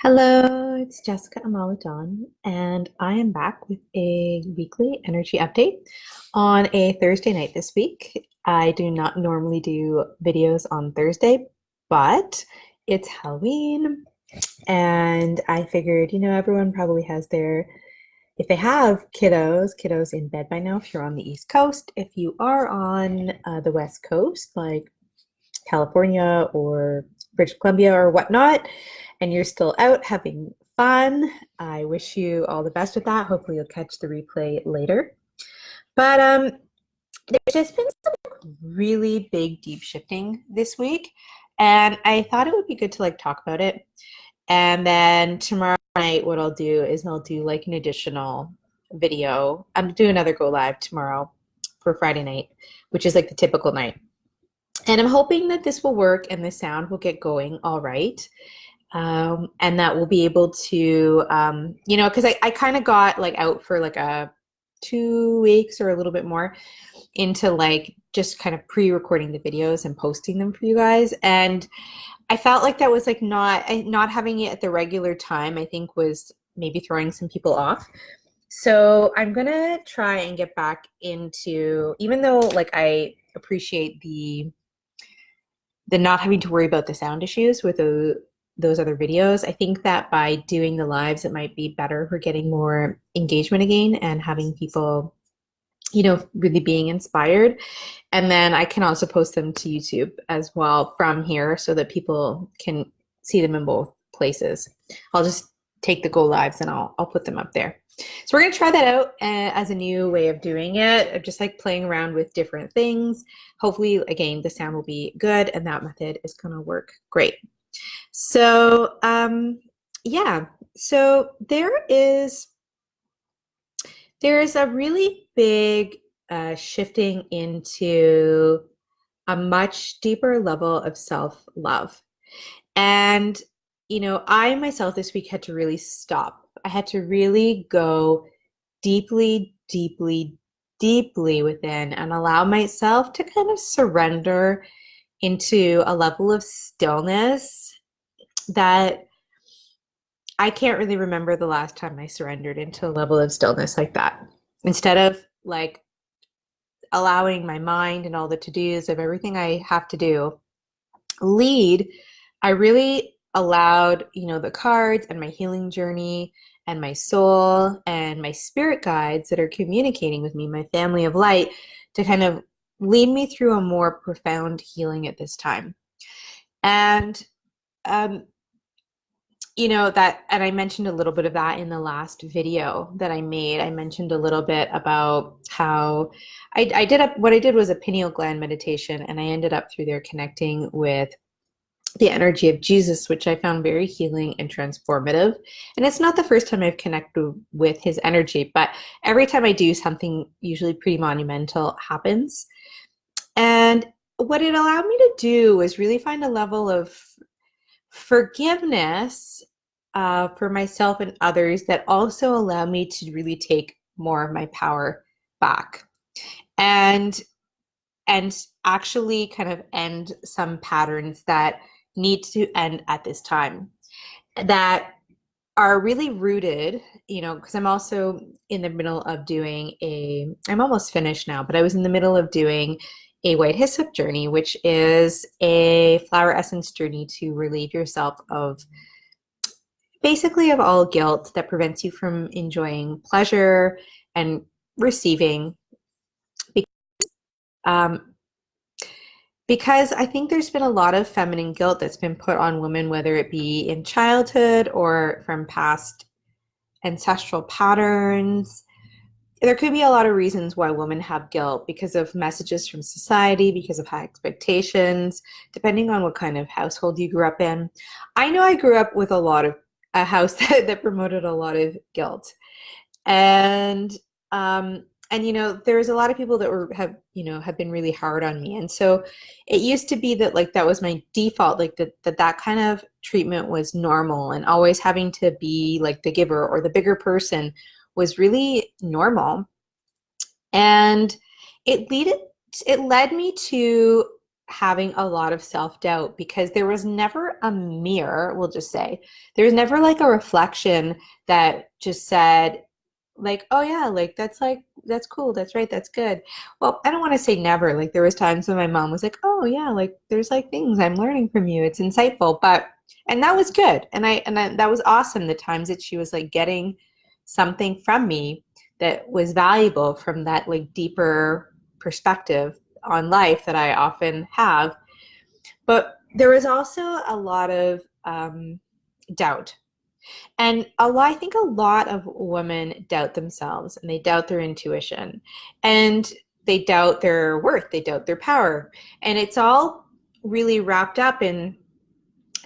Hello, it's jessicaamaladawn, and I am back with a weekly energy update on a Thursday night this week. I do not normally do videos on Thursday, but it's Halloween, and I figured, everyone probably has if they have kiddos in bed by now if you're on the East Coast. If you are on the West Coast, like California or British Columbia or whatnot, and you're still out having fun, I wish you all the best with that. Hopefully, you'll catch the replay later. But there's just been some really big, deep shifting this week, and I thought it would be good to talk about it. And then tomorrow night, what I'll do is I'll do like an additional video. I'm doing another go live tomorrow for Friday night, which is like the typical night. And I'm hoping that this will work and the sound will get going all right. And that we'll be able to, because I kind of got out for a 2 weeks or a little bit more into just kind of pre-recording the videos and posting them for you guys. And I felt like that was not having it at the regular time, I think was maybe throwing some people off. So I'm going to try and get back into, even though I appreciate the not having to worry about the sound issues with those other videos, I think that by doing the lives, it might be better for getting more engagement again and having people, really being inspired. And then I can also post them to YouTube as well from here so that people can see them in both places. I'll just take the go lives and I'll put them up there. So we're going to try that out as a new way of doing it, just playing around with different things. Hopefully, again, the sound will be good and that method is going to work great. So, yeah, so there is a really big shifting into a much deeper level of self-love. And, I myself this week had to really stop. I had to really go deeply, deeply, deeply within and allow myself to kind of surrender into a level of stillness that I can't really remember the last time I surrendered into a level of stillness like that. Instead of allowing my mind and all the to-dos of everything I have to do lead, I really allowed, the cards and my healing journey and my soul and my spirit guides that are communicating with me, my family of light, to kind of lead me through a more profound healing at this time. And and I mentioned a little bit of that in the last video that I made. I mentioned a little bit about how what I did was a pineal gland meditation, and I ended up through there connecting with the energy of Jesus, which I found very healing and transformative. And it's not the first time I've connected with his energy, but every time I do, something usually pretty monumental happens. And what it allowed me to do was really find a level of forgiveness for myself and others that also allow me to really take more of my power back and actually kind of end some patterns that need to end at this time that are really rooted, because I'm also in the middle of doing I'm almost finished now, but I was in the middle of doing a white hyssop journey, which is a flower essence journey to relieve yourself of basically of all guilt that prevents you from enjoying pleasure and receiving. Because I think there's been a lot of feminine guilt that's been put on women, whether it be in childhood or from past ancestral patterns. There could be a lot of reasons why women have guilt, because of messages from society, because of high expectations, depending on what kind of household you grew up in. I know I grew up with a house that promoted a lot of guilt. And there's a lot of people that have been really hard on me. And so it used to be that that was my default, that kind of treatment was normal, and always having to be the giver or the bigger person was really normal. And it led me to having a lot of self-doubt because there was never a mirror, we'll just say. There was never like a reflection that just said, like, oh yeah, like that's cool, that's right, that's good. Well, I don't want to say never. Like there was times when my mom was like, oh yeah, like there's like things I'm learning from you. It's insightful, but and that was good. And that was awesome. The times that she was like getting something from me that was valuable from that like deeper perspective on life that I often have. But there was also a lot of doubt. And I think a lot of women doubt themselves and they doubt their intuition and they doubt their worth, they doubt their power. And it's all really wrapped up in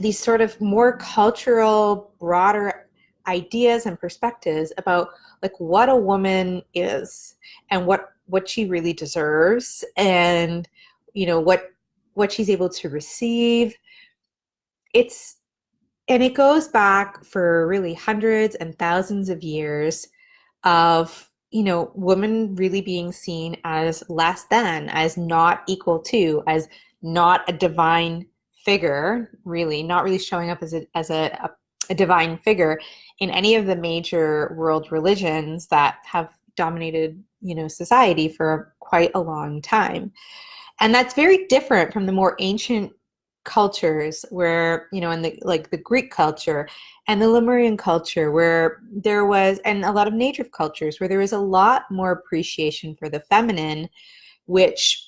these sort of more cultural, broader ideas and perspectives about like what a woman is and what she really deserves and you know what she's able to receive. It's And it goes back for really hundreds and thousands of years of, you know, women really being seen as less than, as not equal to, as not a divine figure, really, not really showing up as a divine figure in any of the major world religions that have dominated, you know, society for quite a long time. And that's very different from the more ancient cultures where, you know, in the like the Greek culture and the Lemurian culture where there was, and a lot of native cultures where there was a lot more appreciation for the feminine, which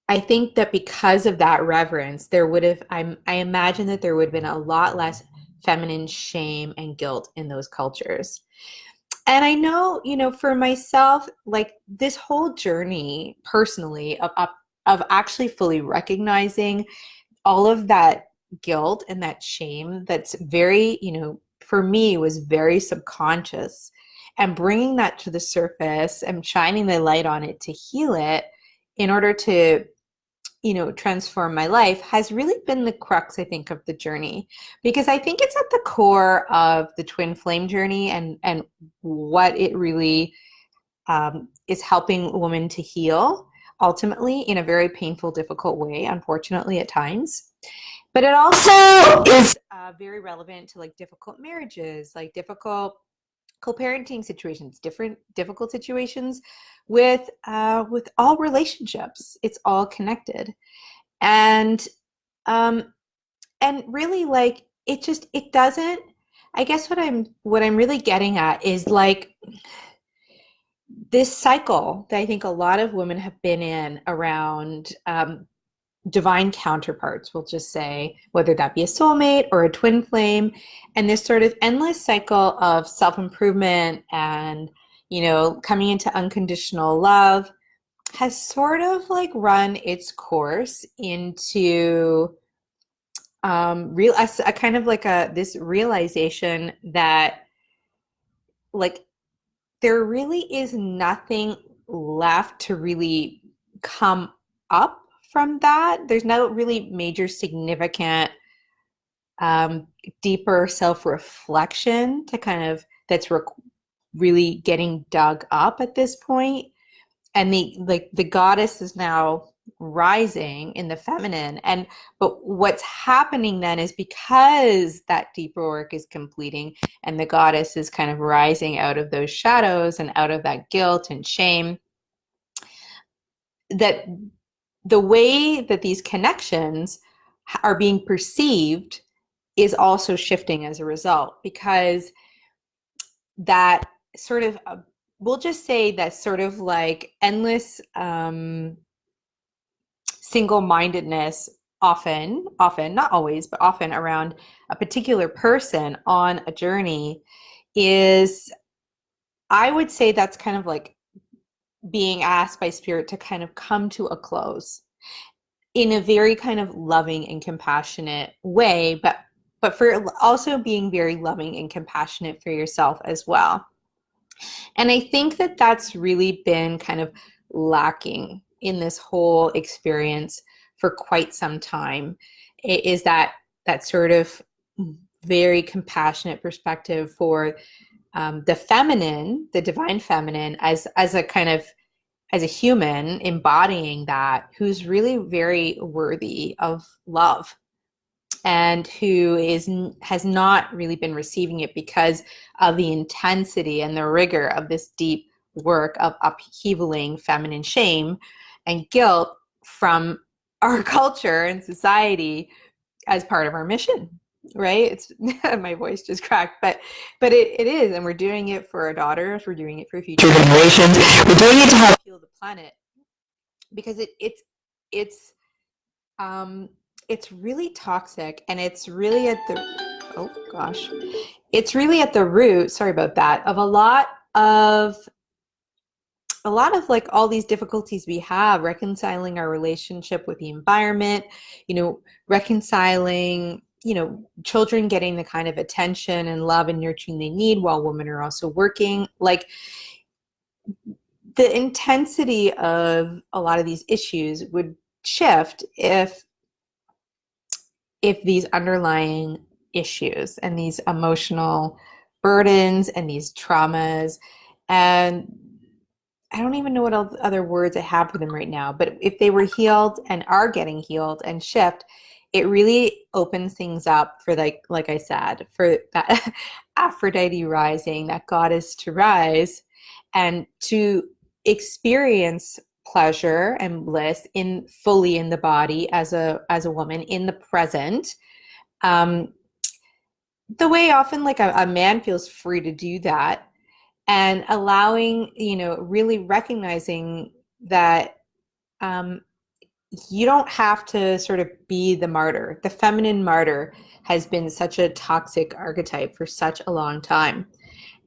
I think that because of that reverence, there would have, I imagine that there would have been a lot less feminine shame and guilt in those cultures. And I know, you know, for myself, like this whole journey personally of actually fully recognizing all of that guilt and that shame that's very, you know, for me was very subconscious, and bringing that to the surface and shining the light on it to heal it in order to, you know, transform my life has really been the crux, I think, of the journey, because I think it's at the core of the twin flame journey and what it really is helping women to heal ultimately in a very painful, difficult way, unfortunately at times. But it also is very relevant to like difficult marriages, like difficult co-parenting situations, different difficult situations with all relationships. It's all connected, and um, and really like it doesn't. I guess what I'm really getting at is like this cycle that I think a lot of women have been in around divine counterparts, we'll just say, whether that be a soulmate or a twin flame, and this sort of endless cycle of self-improvement and, you know, coming into unconditional love has sort of like run its course into real a kind of like a this realization that like there really is nothing left to really come up from that. There's no really major significant um, deeper self-reflection to kind of that's really getting dug up at this point. And the goddess is now rising in the feminine, and but what's happening then is because that deeper work is completing and the goddess is kind of rising out of those shadows and out of that guilt and shame, that the way that these connections are being perceived is also shifting as a result, because that sort of we'll just say that sort of like endless single-mindedness, often not always but often around a particular person on a journey, is, I would say, that's kind of like being asked by spirit to kind of come to a close in a very kind of loving and compassionate way, but for also being very loving and compassionate for yourself as well. And I think that that's really been kind of lacking in this whole experience for quite some time. It is that sort of very compassionate perspective for the feminine, the divine feminine, as a kind of as a human embodying that, who's really very worthy of love, and who has not really been receiving it because of the intensity and the rigor of this deep work of upheavaling feminine shame and guilt from our culture and society as part of our mission, right? It's my voice just cracked, but it is, and we're doing it for our daughters, we're doing it for future generations, we're doing it to help heal the planet, because it's really toxic, and it's really at the it's really at the root, sorry about that, of a lot of like all these difficulties we have reconciling our relationship with the environment, reconciling, children getting the kind of attention and love and nurturing they need while women are also working. Like, the intensity of a lot of these issues would shift if these underlying issues and these emotional burdens and these traumas, and I don't even know what other words I have for them right now, but if they were healed and are getting healed and shift, it really opens things up for, like I said, for that Aphrodite rising, that goddess to rise and to experience pleasure and bliss fully in the body as a woman in the present, the way often like a man feels free to do that, and allowing, really recognizing that you don't have to sort of be the martyr. The feminine martyr has been such a toxic archetype for such a long time,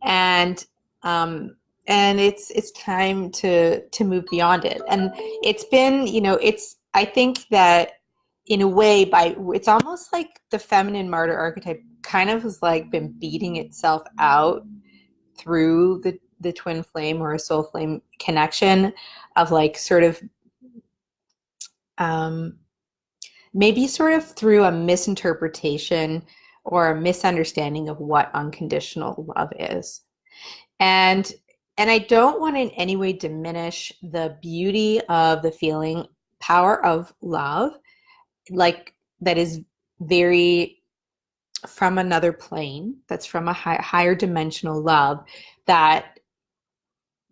and it's time to move beyond it. And it's been, I think that in a way, it's almost like the feminine martyr archetype kind of has like been beating itself out through the twin flame or a soul flame connection of like sort of maybe sort of through a misinterpretation or a misunderstanding of what unconditional love is. And I don't want to in any way diminish the beauty of the feeling power of love, like that is very from another plane, that's from a higher dimensional love that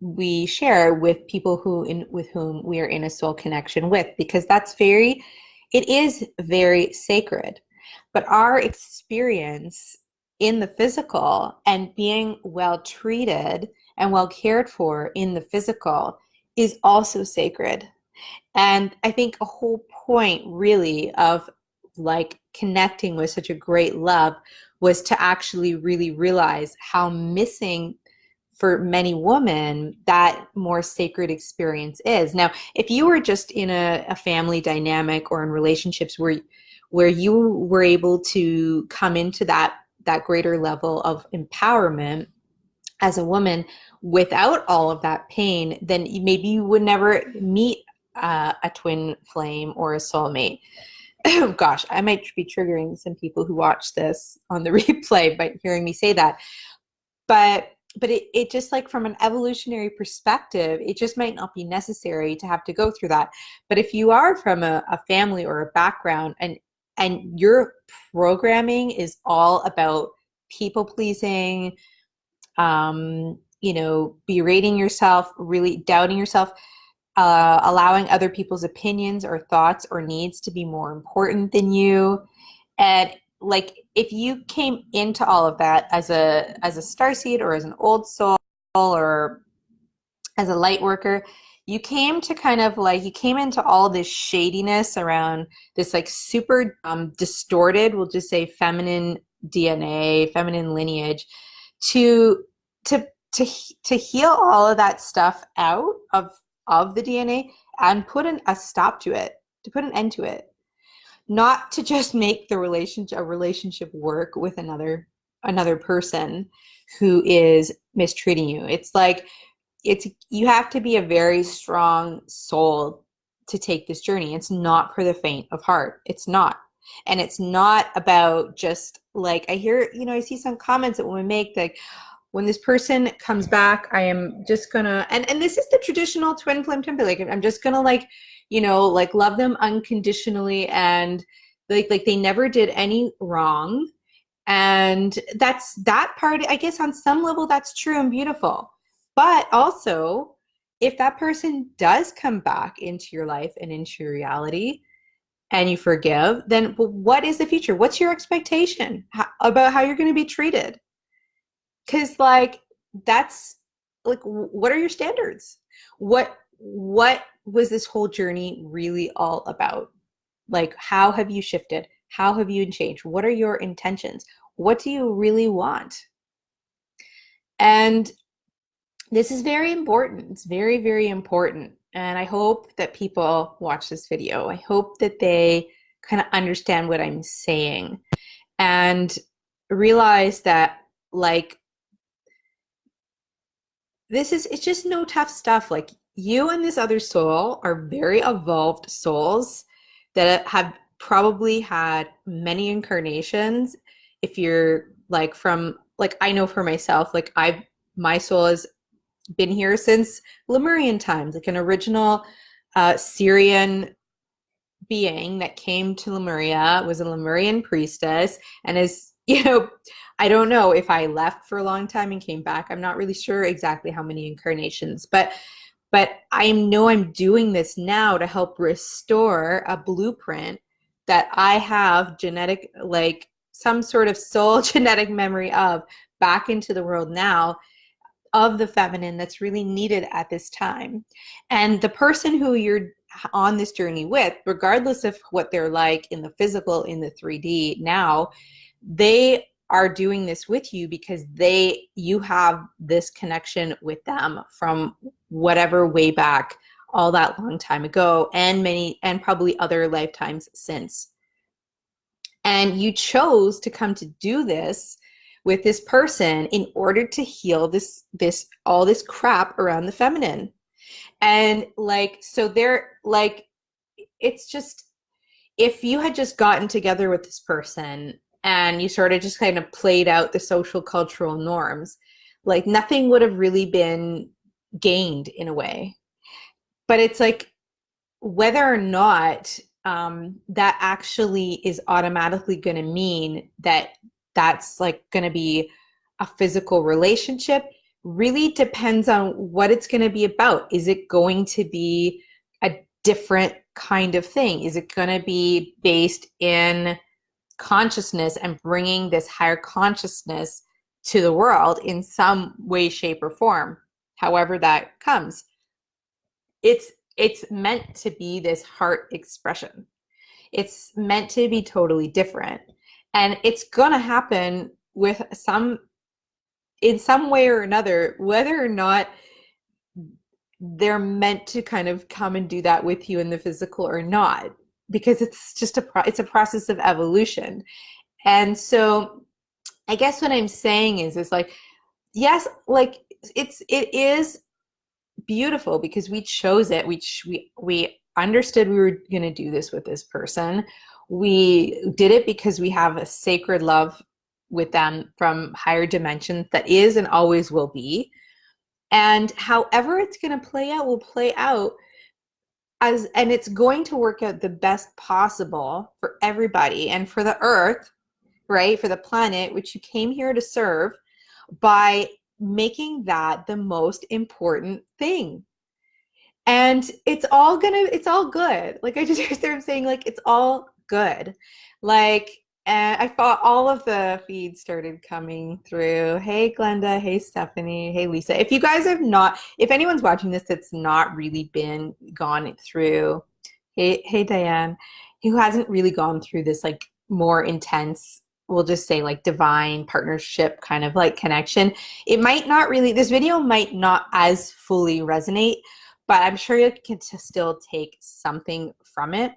we share with people with whom we are in a soul connection with, because it is very sacred. But our experience in the physical and being well treated and well cared for in the physical is also sacred. And I think a whole point really of like connecting with such a great love was to actually really realize how missing for many women that more sacred experience is. Now, if you were just in a family dynamic or in relationships where you were able to come into that greater level of empowerment as a woman without all of that pain, then maybe you would never meet a twin flame or a soulmate. Oh gosh, I might be triggering some people who watch this on the replay by hearing me say that. But it just, like, from an evolutionary perspective, it just might not be necessary to have to go through that. But if you are from a family or a background and your programming is all about people pleasing, berating yourself, really doubting yourself, allowing other people's opinions or thoughts or needs to be more important than you. And like, if you came into all of that as a starseed or as an old soul or as a light worker, you came to kind of like, you came into all this shadiness around this like super distorted, we'll just say feminine DNA, feminine lineage, to heal all of that stuff out of the DNA and put a stop to it, to put an end to it. Not to just make a relationship work with another person who is mistreating you. It's like, you have to be a very strong soul to take this journey. It's not for the faint of heart. It's not. And it's not about just like, I hear, I see some comments that women make like, when this person comes back, I am just gonna, and this is the traditional twin flame template. Like, I'm just gonna like, you know, like love them unconditionally, and like they never did any wrong. And that's that part, I guess on some level that's true and beautiful. But also, if that person does come back into your life and into your reality and you forgive, then what is the future? What's your expectation about how you're going to be treated? Because like that's like, what are your standards? What was this whole journey really all about? Like, how have you shifted? How have you changed? What are your intentions? What do you really want? And this is very important. It's very, very important. And I hope that people watch this video. I hope that they kind of understand what I'm saying and realize that like it's just no tough stuff. Like, you and this other soul are very evolved souls that have probably had many incarnations. If you're like from, like, I know for myself, like my soul has been here since Lemurian times, like an original Syrian being that came to Lemuria, was a Lemurian priestess, and is, you know, I don't know if I left for a long time and came back. I'm not really sure exactly how many incarnations, but I know I'm doing this now to help restore a blueprint that I have genetic, like some sort of soul genetic memory of, back into the world now, of the feminine that's really needed at this time. And the person who you're on this journey with, regardless of what they're like in the physical, in the 3D now, they are doing this with you because you have this connection with them from whatever way back, all that long time ago, and probably other lifetimes since. And you chose to come to do this with this person in order to heal all this crap around the feminine. And like, so they're like, it's just, if you had just gotten together with this person and you sort of just kind of played out the social cultural norms, like nothing would have really been gained in a way. But it's like, whether or not that actually is automatically going to mean that that's like going to be a physical relationship really depends on what it's going to be about. Is it going to be a different kind of thing? Is it going to be based in consciousness and bringing this higher consciousness to the world in some way, shape, or form, however that comes? It's meant to be this heart expression. It's meant to be totally different. And it's gonna happen with in some way or another, whether or not they're meant to kind of come and do that with you in the physical or not, because it's just it's a process of evolution. And so I guess what I'm saying is like, yes, like it is beautiful because we chose it. We understood we were going to do this with this person. We did it because we have a sacred love with them from higher dimensions that is and always will be. And however it's going to play out will play out and it's going to work out the best possible for everybody and for the earth, right? For the planet, which you came here to serve, by making that the most important thing. And it's all good. Like, I just hear them saying like, it's all good. Like, and I thought all of the feeds started coming through. Hey, Glenda. Hey, Stephanie. Hey, Lisa. If you guys have not, if anyone's watching this that's not really gone through, hey, Diane, who hasn't really gone through this like more intense, we'll just say like divine partnership kind of like connection, it might not really, this video might not as fully resonate, but I'm sure you can still take something from it.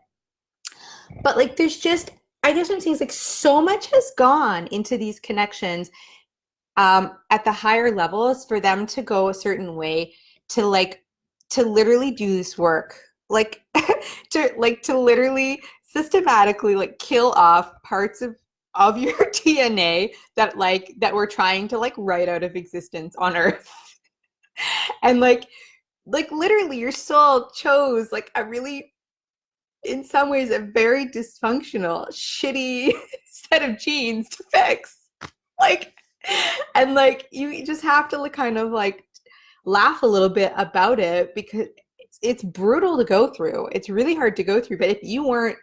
But like, there's just, I guess what I'm saying is like, so much has gone into these connections at the higher levels for them to go a certain way, to literally do this work, to literally systematically like kill off parts of of your DNA that we're trying to like write out of existence on Earth. And like literally your soul chose like a really, in some ways, a very dysfunctional, shitty set of genes to fix. Like, and like you just have to like kind of like laugh a little bit about it because it's brutal to go through. It's really hard to go through. But if you weren't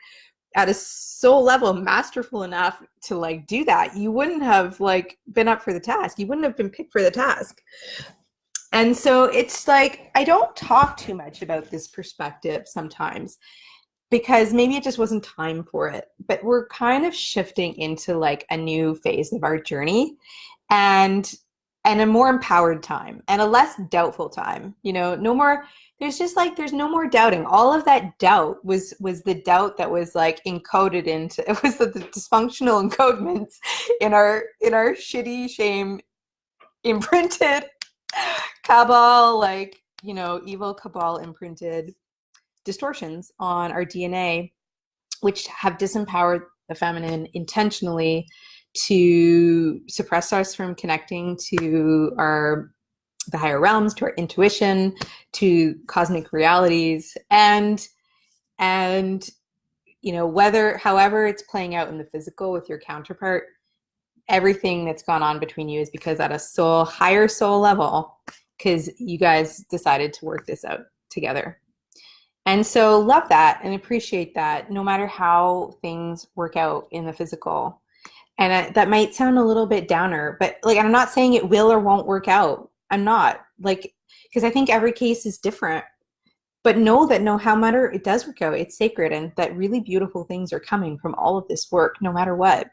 at a soul level masterful enough to like do that, you wouldn't have like been up for the task. You wouldn't have been picked for the task. And so it's like, I don't talk too much about this perspective sometimes because maybe it just wasn't time for it. But we're kind of shifting into like a new phase of our journey and a more empowered time and a less doubtful time. You know, no more, there's no more doubting. All of that doubt was the doubt that was like encoded into, it was the dysfunctional encodements in our shitty shame imprinted cabal, like, you know, evil cabal imprinted distortions on our DNA, which have disempowered the feminine intentionally to suppress us from connecting to the higher realms, to our intuition, to cosmic realities, and you know, however it's playing out in the physical with your counterpart, everything that's gone on between you is because at a higher soul level, because you guys decided to work this out together. And so love that and appreciate that no matter how things work out in the physical. And that might sound a little bit downer, but like, I'm not saying it will or won't work out. I'm not, like, because I think every case is different. But know that how matter it does work out, it's sacred, and that really beautiful things are coming from all of this work, no matter what.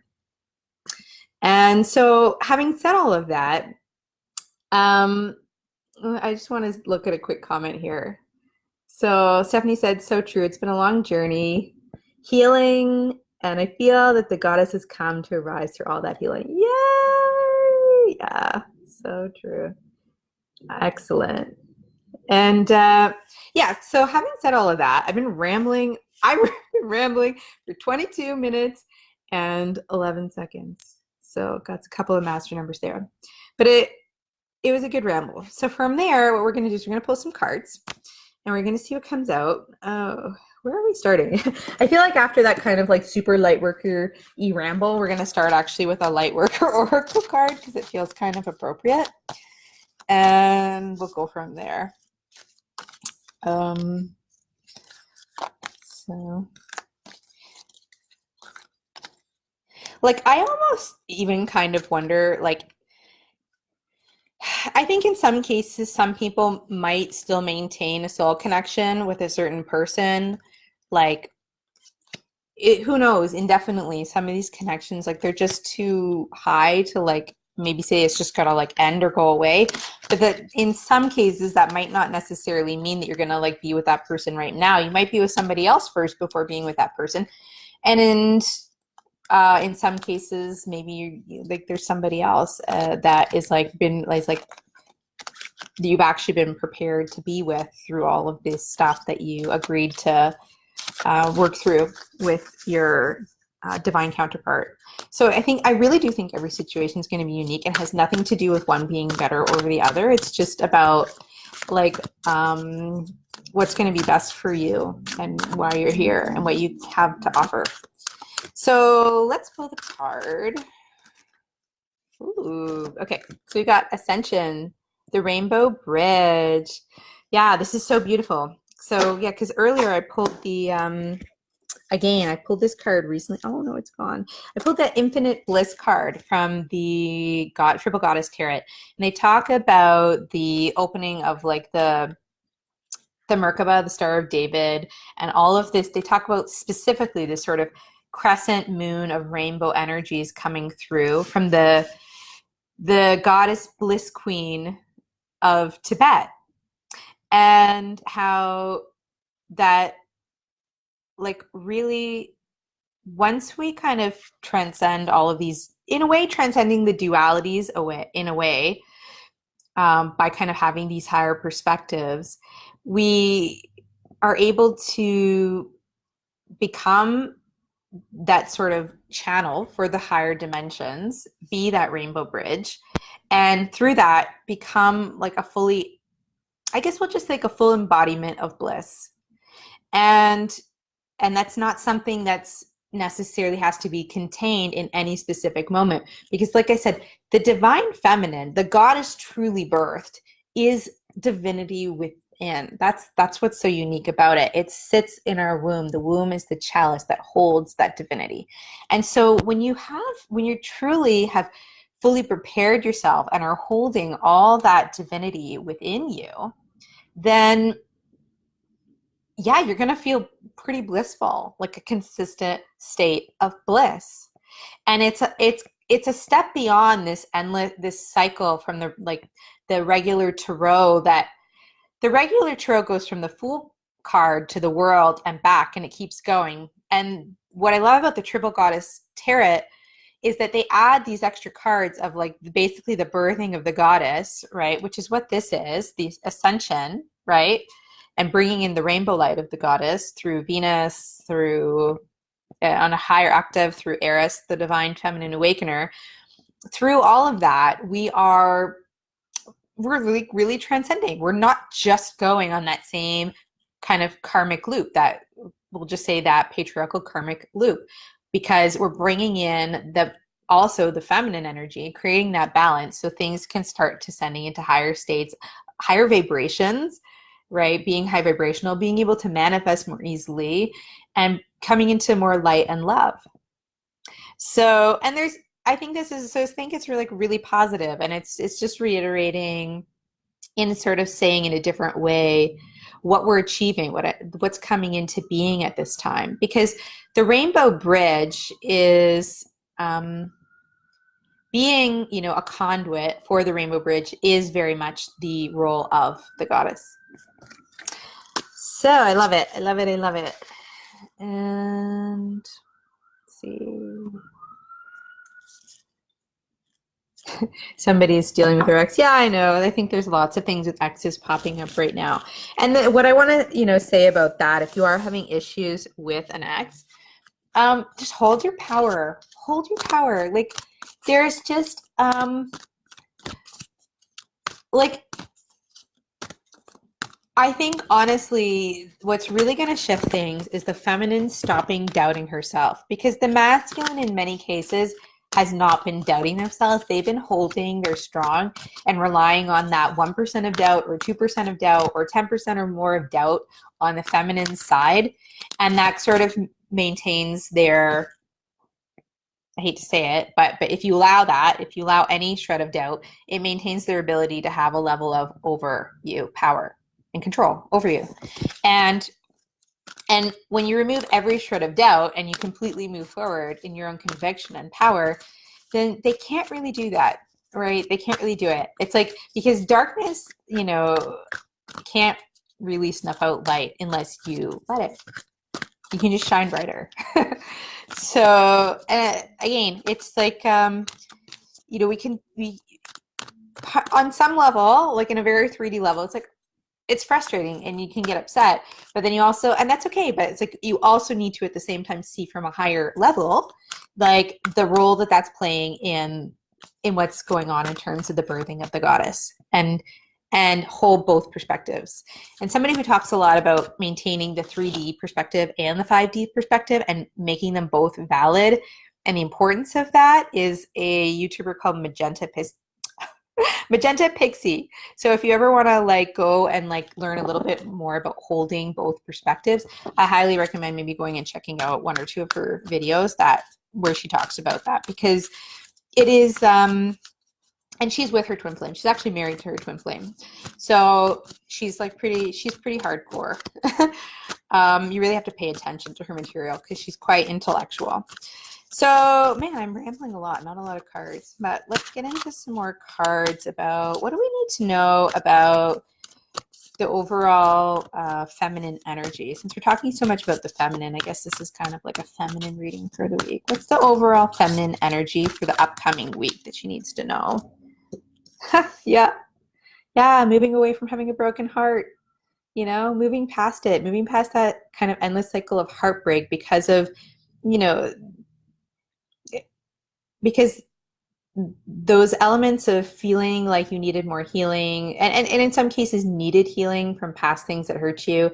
And so having said all of that, I just want to look at a quick comment here. So Stephanie said, so true. It's been a long journey, healing, and I feel that the goddess has come to arise through all that healing. Yay! Yeah, so true. Excellent. And yeah, so having said all of that, I've been rambling. I've been rambling for 22 minutes and 11 seconds. So got a couple of master numbers there. But it was a good ramble. So from there, what we're going to do is we're going to pull some cards and we're going to see what comes out. Oh, where are we starting? I feel like after that kind of like super Lightworker-y ramble, we're going to start actually with a Lightworker Oracle card because it feels kind of appropriate. And we'll go from there. So like I almost even kind of wonder, like, I think in some cases some people might still maintain a soul connection with a certain person, like who knows, indefinitely. Some of these connections, like, they're just too high to like maybe say it's just gotta like end or go away. But that in some cases that might not necessarily mean that you're gonna like be with that person right now. You might be with somebody else first before being with that person. And in some cases maybe like there's somebody else that is like you've actually been prepared to be with through all of this stuff that you agreed to work through with your divine counterpart. So I really do think every situation is going to be unique and has nothing to do with one being better over the other. It's just about like what's going to be best for you and why you're here and what you have to offer. So let's pull the card. Ooh, okay. So we got Ascension, the Rainbow Bridge. Yeah, this is so beautiful. So yeah, because earlier I pulled the again, I pulled this card recently. Oh no, it's gone. I pulled that Infinite Bliss card from the Triple Goddess Tarot, and they talk about the opening of like the Merkaba, the Star of David, and all of this. They talk about specifically this sort of crescent moon of rainbow energies coming through from the goddess Bliss Queen of Tibet, and how that like really once we kind of transcend all of these, in a way transcending the dualities away in a way, by kind of having these higher perspectives, we are able to become that sort of channel for the higher dimensions, be that rainbow bridge, and through that become like a fully, I guess we'll just say like a full embodiment of bliss. And that's not something that's necessarily has to be contained in any specific moment, because like I said, the divine feminine, the goddess truly birthed, is divinity within. That's what's so unique about it. It sits in our womb. The womb is the chalice that holds that divinity. And so when you truly have fully prepared yourself and are holding all that divinity within you, then yeah, you're going to feel pretty blissful, like a consistent state of bliss. And it's a step beyond this endless, this cycle from the regular tarot, that the regular tarot goes from the Fool card to the World and back, and it keeps going. And what I love about the Triple Goddess Tarot is that they add these extra cards of like basically the birthing of the goddess, right? Which is what this is, the ascension, right? And bringing in the rainbow light of the goddess through Venus, through on a higher octave, through Eris, the divine feminine awakener. Through all of that, we're really, really transcending. We're not just going on that same kind of karmic loop, that we'll just say that patriarchal karmic loop, because we're bringing in also the feminine energy, creating that balance so things can start descending into higher states, higher vibrations, right? Being high vibrational, being able to manifest more easily, and coming into more light and love. So, and I think it's really, really positive, and it's just reiterating in sort of saying in a different way what we're achieving, what's coming into being at this time, because the rainbow bridge is being, a conduit for the rainbow bridge is very much the role of the goddess. So I love it. I love it. I love it. And let's see. Somebody's dealing with their ex. Yeah, I know. I think there's lots of things with exes popping up right now. And what I want to, say about that, if you are having issues with an ex, just hold your power. Hold your power. Like, there's just, I think, honestly, what's really going to shift things is the feminine stopping doubting herself, because the masculine, in many cases, has not been doubting themselves. They've been holding their strong and relying on that 1% of doubt or 2% of doubt or 10% or more of doubt on the feminine side. And that sort of maintains their, I hate to say it, but if you allow any shred of doubt, it maintains their ability to have a level of over you power and control over you. And when you remove every shred of doubt and you completely move forward in your own conviction and power, then they can't really do that, right? They can't really do it. It's like, because darkness, can't really snuff out light unless you let it. You can just shine brighter. So, again, it's like, we on some level, like in a very 3D level, it's like, it's frustrating and you can get upset, but then you also, and that's okay, but it's like, you also need to at the same time see from a higher level, like the role that's playing in what's going on in terms of the birthing of the goddess, and hold both perspectives. And somebody who talks a lot about maintaining the 3D perspective and the 5D perspective and making them both valid, and the importance of that, is a YouTuber called Magenta Pixie. So if you ever want to go and learn a little bit more about holding both perspectives, I highly recommend maybe going and checking out one or two of her videos where she talks about that, because it is, and she's with her twin flame. She's actually married to her twin flame. So she's pretty hardcore. You really have to pay attention to her material because she's quite intellectual. So, man, I'm rambling a lot, not a lot of cards, but let's get into some more cards about what do we need to know about the overall feminine energy. Since we're talking so much about the feminine, I guess this is kind of like a feminine reading for the week. What's the overall feminine energy for the upcoming week that she needs to know? Yeah, moving away from having a broken heart, moving past it, moving past that kind of endless cycle of heartbreak because of you know, because those elements of feeling like you needed more healing and in some cases needed healing from past things that hurt you,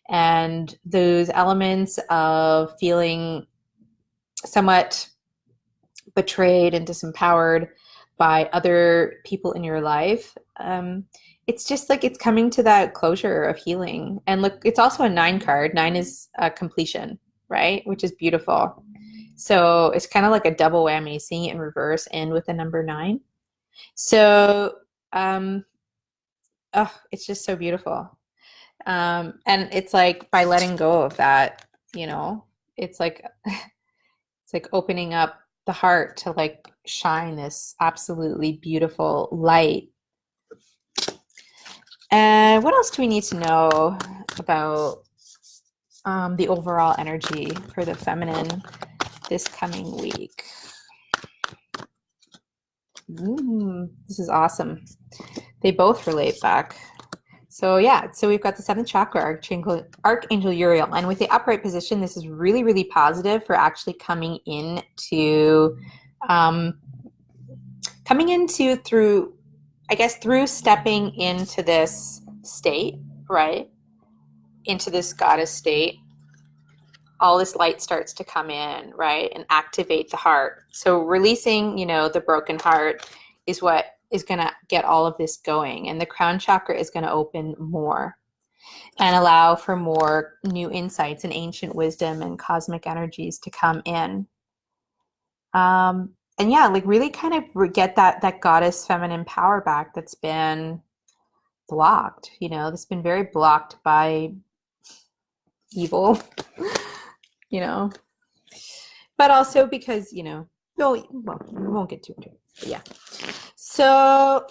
and those elements of feeling somewhat betrayed and disempowered by other people in your life, it's just like it's coming to that closure of healing. And look, it's also a 9 card. 9 is completion, right? Which is beautiful. So it's kind of like a double whammy, seeing it in reverse and with the number 9. So oh, it's just so beautiful. And it's like by letting go of that, it's like it's like opening up the heart to like shine this absolutely beautiful light. And what else do we need to know about the overall energy for the feminine this coming week? This is awesome. They both relate back. So yeah, so we've got the 7th chakra, Archangel Uriel, and with the upright position, this is really, really positive for actually coming into through stepping into this state, right? Into this goddess state. All this light starts to come in, right? And activate the heart. So releasing, the broken heart is what is going to get all of this going. And the crown chakra is going to open more and allow for more new insights and ancient wisdom and cosmic energies to come in. And yeah, like really kind of get that goddess feminine power back that's been blocked, that's been very blocked by evil, but also because, no, well, we won't get too into it. But yeah. So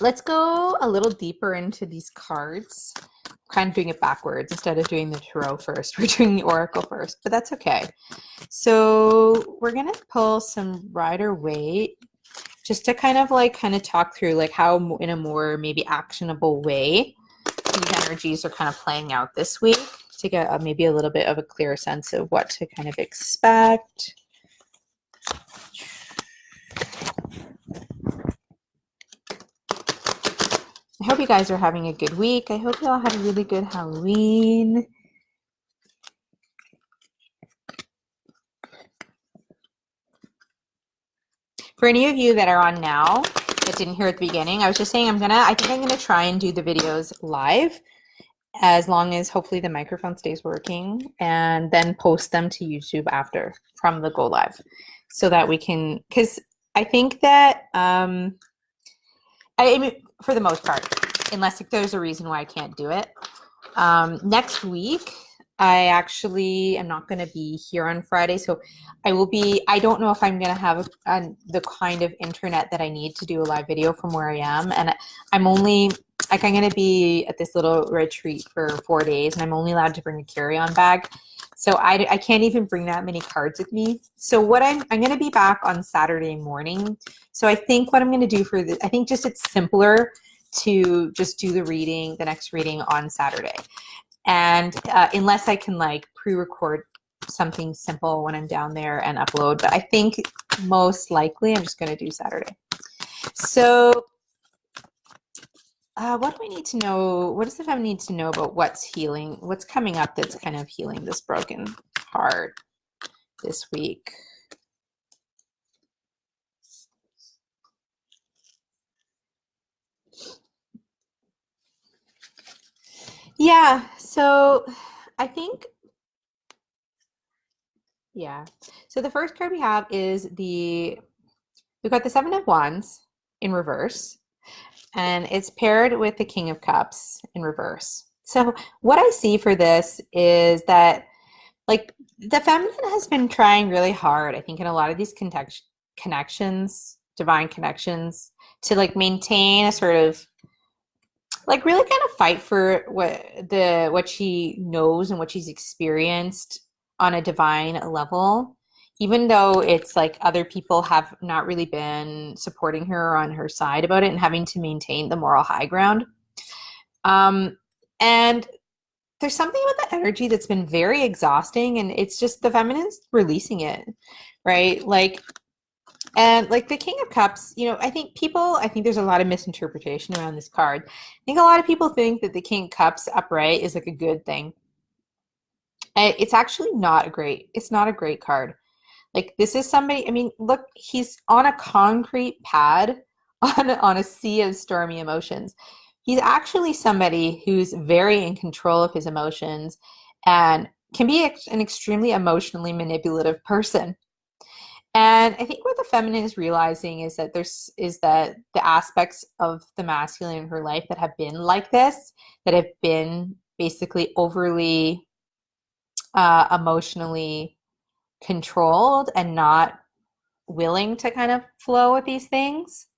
let's go a little deeper into these cards. Kind of doing it backwards instead of doing the tarot first. We're doing the oracle first, but that's okay. So we're gonna pull some Rider-Waite just to kind of talk through like how in a more maybe actionable way these energies are kind of playing out this week, to get maybe a little bit of a clearer sense of what to kind of expect. I hope you guys are having a good week. I hope you all had a really good Halloween. For any of you that are on now that didn't hear at the beginning, I was just saying I think I'm gonna try and do the videos live, as long as hopefully the microphone stays working, and then post them to YouTube after from the go live, so that we can, because I think that I mean, for the most part, unless there's a reason why I can't do it, next week I actually am not going to be here on Friday, so I don't know if I'm going to have the kind of internet that I need to do a live video from where I am, and I'm going to be at this little retreat for 4 days, and I'm only allowed to bring a carry-on bag, so I can't even bring that many cards with me. So what I'm going to be back on Saturday morning. So I think what I'm going to do for this, I think just it's simpler to just do the next reading on Saturday. And unless I can like pre-record something simple when I'm down there and upload, but I think most likely I'm just going to do Saturday. So what do we need to know? What does the family need to know about what's coming up that's kind of healing this broken heart this week? Yeah, so I think, yeah. So the first card we have is we've got the 7 of Wands in reverse, and it's paired with the King of Cups in reverse. So what I see for this is that like the feminine has been trying really hard, I think, in a lot of these connections, divine connections, to like maintain a sort of like really kind of fight for what she knows and what she's experienced on a divine level, even though it's like other people have not really been supporting her or on her side about it, and having to maintain the moral high ground. And there's something about that energy that's been very exhausting, and it's just the feminine's releasing it, right? Like, and like the King of Cups, you know, I think there's a lot of misinterpretation around this card. I think a lot of people think that the King of Cups upright is like a good thing. It's actually not it's not a great card. Like, this is somebody, I mean, look, he's on a concrete pad on a sea of stormy emotions. He's actually somebody who's very in control of his emotions and can be an extremely emotionally manipulative person. And I think what the feminine is realizing is that the aspects of the masculine in her life that have been like this, that have been basically overly emotionally controlled and not willing to kind of flow with these things.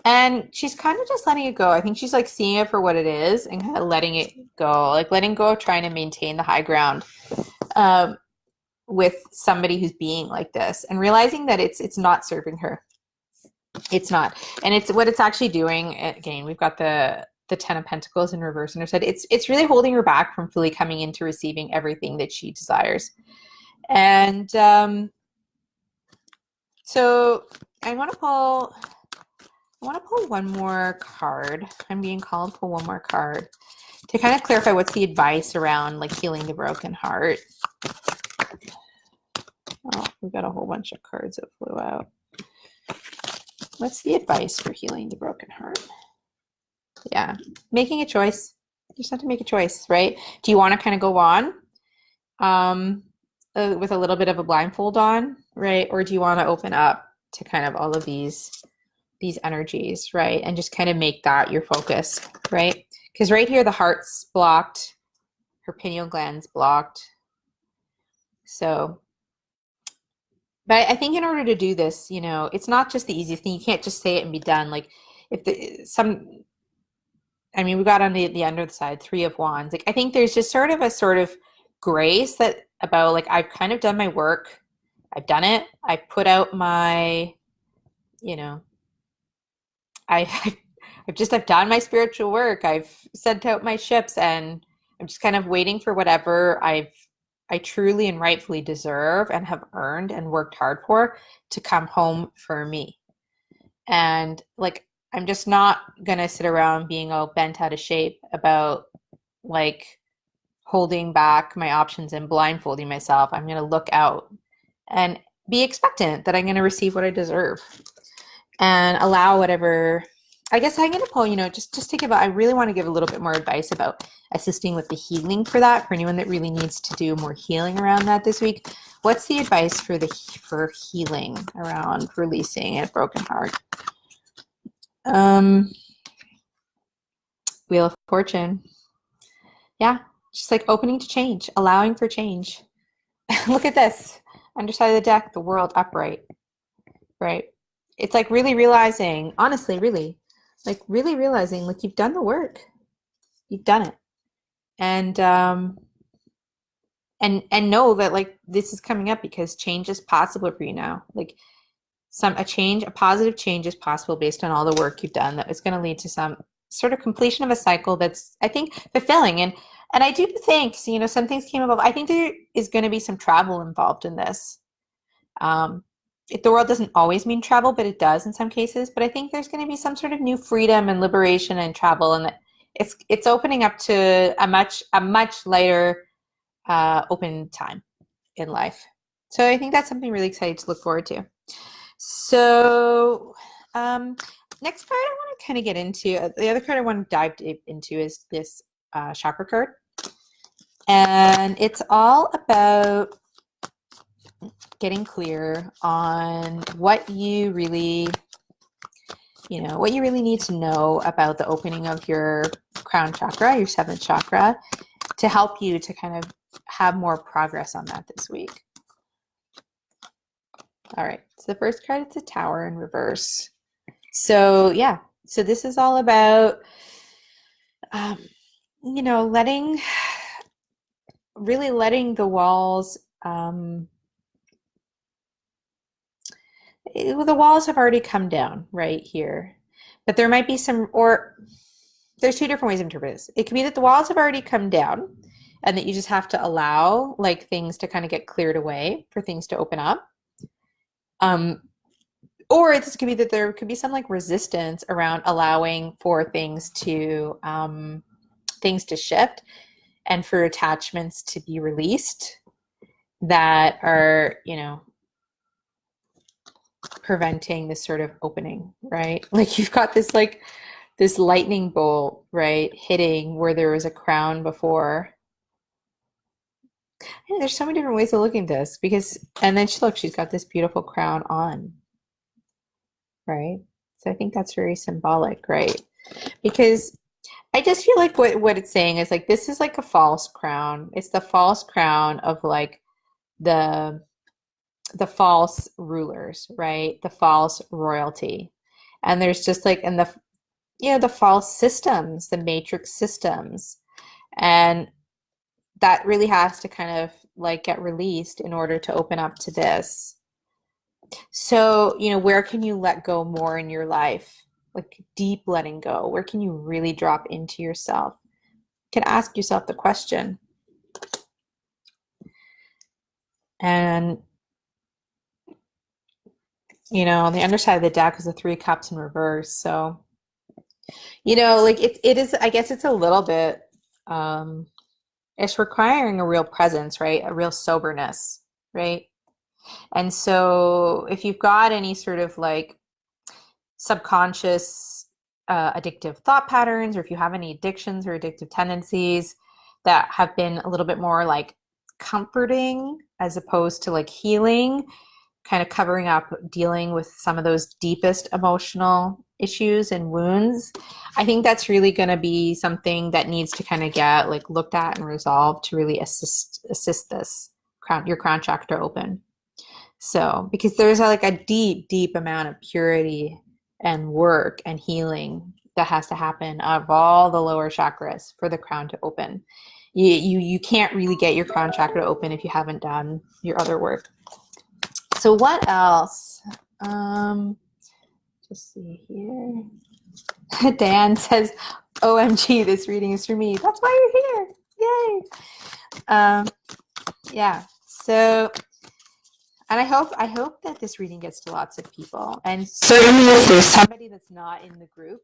And she's kind of just letting it go. I think she's like seeing it for what it is and kind of letting it go, like letting go of trying to maintain the high ground with somebody who's being like this, and realizing that it's not serving her. It's not. And it's what it's actually doing. Again, we've got the Ten of Pentacles in reverse on her side. It's really holding her back from fully coming into receiving everything that she desires. And so I want to pull one more card. I'm being called to pull one more card to kind of clarify what's the advice around like healing the broken heart. Oh, we've got a whole bunch of cards that flew out. What's the advice for healing the broken heart? Yeah, making a choice. You just have to make a choice, right? Do you want to kind of go on with a little bit of a blindfold on, right? Or do you want to open up to kind of all of these energies, right? And just kind of make that your focus, right? Because right here, the heart's blocked, her pineal gland's blocked. So, but I think in order to do this, you know, it's not just the easiest thing. You can't just say it and be done. Like if I mean, we got on the under the side, 3 of Wands. Like, I think there's just sort of grace that about like, I've kind of done my work. I've done it. I put out my, you know, I've done my spiritual work. I've sent out my ships, and I'm just kind of waiting for whatever I truly and rightfully deserve and have earned and worked hard for to come home for me. And like, I'm just not gonna sit around being all bent out of shape about like holding back my options and blindfolding myself. I'm gonna look out and be expectant that I'm gonna receive what I deserve. And allow whatever. I guess I'm going to pull, you know, just to give I really want to give a little bit more advice about assisting with the healing for that, for anyone that really needs to do more healing around that this week. What's the advice for healing around releasing a broken heart? Wheel of Fortune. Yeah, just like opening to change, allowing for change. Look at this. Underside of the deck, the World upright, right? It's like really realizing, honestly, really realizing like you've done the work. You've done it. And know that like this is coming up because change is possible for you now. Like a positive change is possible based on all the work you've done that is going to lead to some sort of completion of a cycle that's, I think, fulfilling. And I do think, so, you know, some things came about. I think there is going to be some travel involved in this. The world doesn't always mean travel, but it does in some cases. But I think there's going to be some sort of new freedom and liberation and travel, and it's opening up to a much lighter open time in life. So I think that's something really exciting to look forward to. So next card I want to kind of get into, the other card I want to dive deep into is this chakra card, and it's all about getting clear on what you really need to know about the opening of your crown chakra, your 7th chakra, to help you to kind of have more progress on that this week. All right, so the first card, it's a Tower in reverse. So yeah, so this is all about, you know, letting the walls, the walls have already come down right here, but there might be some, or there's 2 different ways to interpret this. It could be that the walls have already come down and that you just have to allow like things to kind of get cleared away for things to open up. Or this could be that there could be some like resistance around allowing for things to shift and for attachments to be released that are, you know, preventing this sort of opening, right? Like you've got this like this lightning bolt, right, hitting where there was a crown before. And there's so many different ways of looking at this because, and then she's got this beautiful crown on, right? So I think that's very symbolic, right? Because I just feel like what it's saying is like this is like a false crown. It's the false crown of like the false rulers, right? The false royalty. And there's just like, and the, you know, the false systems, the matrix systems. And that really has to kind of like get released in order to open up to this. So, you know, where can you let go more in your life? Like deep letting go. Where can you really drop into yourself? You can ask yourself the question. And, you know, on the underside of the deck is the 3 cups in reverse. So, you know, like it is, I guess it's a little bit, it's requiring a real presence, right? A real soberness, right? And so if you've got any sort of like subconscious addictive thought patterns, or if you have any addictions or addictive tendencies that have been a little bit more like comforting as opposed to like healing, kind of covering up, dealing with some of those deepest emotional issues and wounds, I think that's really going to be something that needs to kind of get like looked at and resolved to really assist this your crown chakra open. So because there's like a deep amount of purity and work and healing that has to happen of all the lower chakras for the crown to open. You can't really get your crown chakra to open if you haven't done your other work. So what else? Just see here. Dan says, OMG, this reading is for me. That's why you're here. Yay. Yeah. So, and I hope that this reading gets to lots of people. And certainly if there's somebody that's not in the group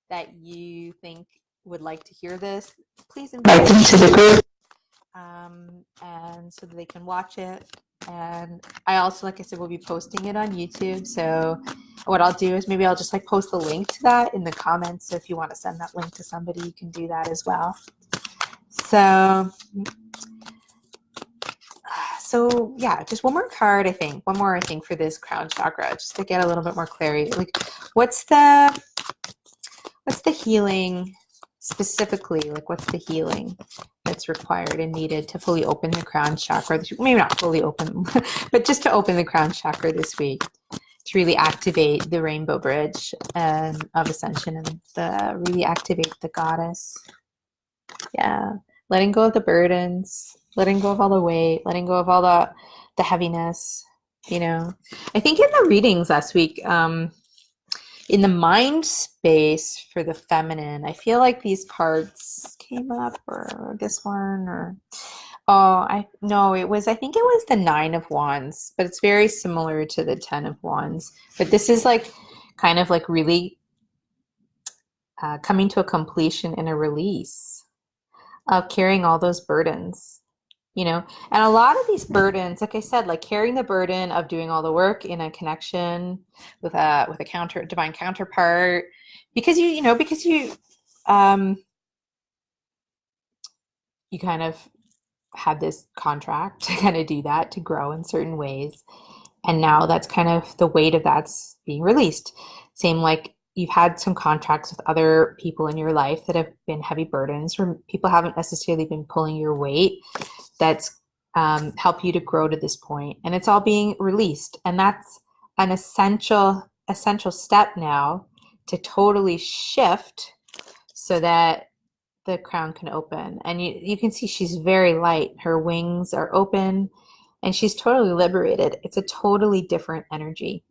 that you think would like to hear this, please invite them to the group. And so that they can watch it. And I also, like I said, will be posting it on YouTube. So what I'll do is maybe I'll just like post the link to that in the comments. So if you want to send that link to somebody, you can do that as well. So yeah, just one more card, I think. One more, I think, for this crown chakra, just to get a little bit more clarity. Like, what's the healing specifically? Like, what's the healing that's required and needed to fully open the crown chakra? Maybe not fully open, but just to open the crown chakra this week, to really activate the rainbow bridge of ascension and really activate the goddess. Yeah, letting go of the burdens, letting go of all the weight, letting go of all the heaviness. You know, I think in the readings last week, in the mind space for the feminine, I feel like these cards came up, or this one, or I think it was the 9 of Wands, but it's very similar to the 10 of Wands. But this is like kind of like really coming to a completion and a release of carrying all those burdens, you know. And a lot of these burdens, like I said, like carrying the burden of doing all the work in a connection with a divine counterpart, because you kind of had this contract to kind of do that, to grow in certain ways, and now that's kind of the weight of that's being released. Same like you've had some contracts with other people in your life that have been heavy burdens, where people haven't necessarily been pulling your weight, that's helped you to grow to this point, and it's all being released. And that's an essential step now to totally shift so that the crown can open. And you can see she's very light. Her wings are open and she's totally liberated. It's a totally different energy.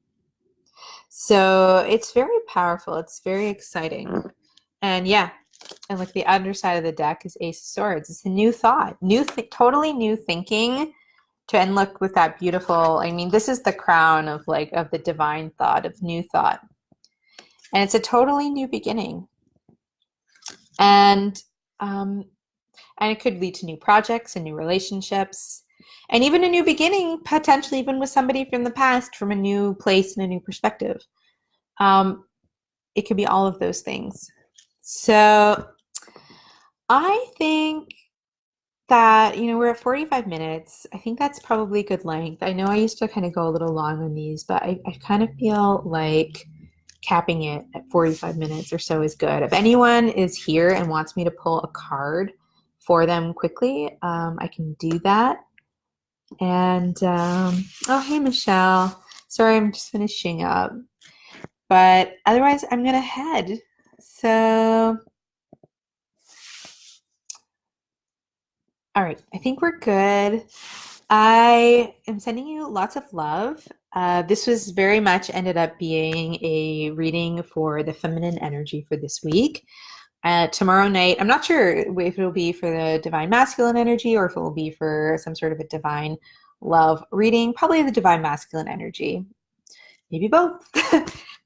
So it's very powerful. It's very exciting. And yeah, And like the underside of the deck is Ace of Swords. It's a new thought, totally new thinking. To end look with that beautiful, I mean, this is the crown of like of the divine thought, of new thought. And it's a totally new beginning. And it could lead to new projects and new relationships, and even a new beginning, potentially even with somebody from the past, from a new place and a new perspective. It could be all of those things. So I think that, you know, we're at 45 minutes. I think that's probably good length. I know I used to kind of go a little long on these, but I kind of feel like capping it at 45 minutes or so is good. If anyone is here and wants me to pull a card for them quickly, I can do that. And, oh, hey, Michelle. Sorry, I'm just finishing up. But otherwise, I'm going to head. So, all right, I think we're good. I am sending you lots of love. This was very much ended up being a reading for the feminine energy for this week. Tomorrow night, I'm not sure if it'll be for the divine masculine energy or if it will be for some sort of a divine love reading. Probably the divine masculine energy. Maybe both.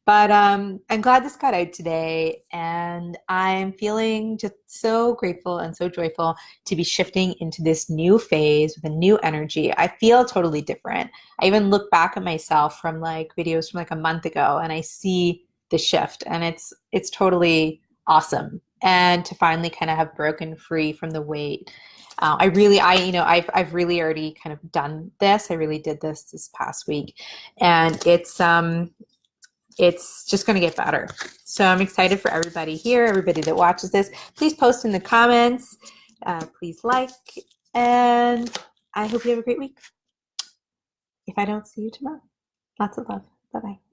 But I'm glad this got out today, and I'm feeling just so grateful and so joyful to be shifting into this new phase with a new energy. I feel totally different. I even look back at myself from like videos from like a month ago, and I see the shift, and it's totally awesome. And to finally kind of have broken free from the weight. I've really already kind of done this. I really did this past week, and it's just going to get better. So I'm excited for everybody here, everybody that watches this. Please post in the comments. Please like, and I hope you have a great week. If I don't see you tomorrow, lots of love. Bye-bye.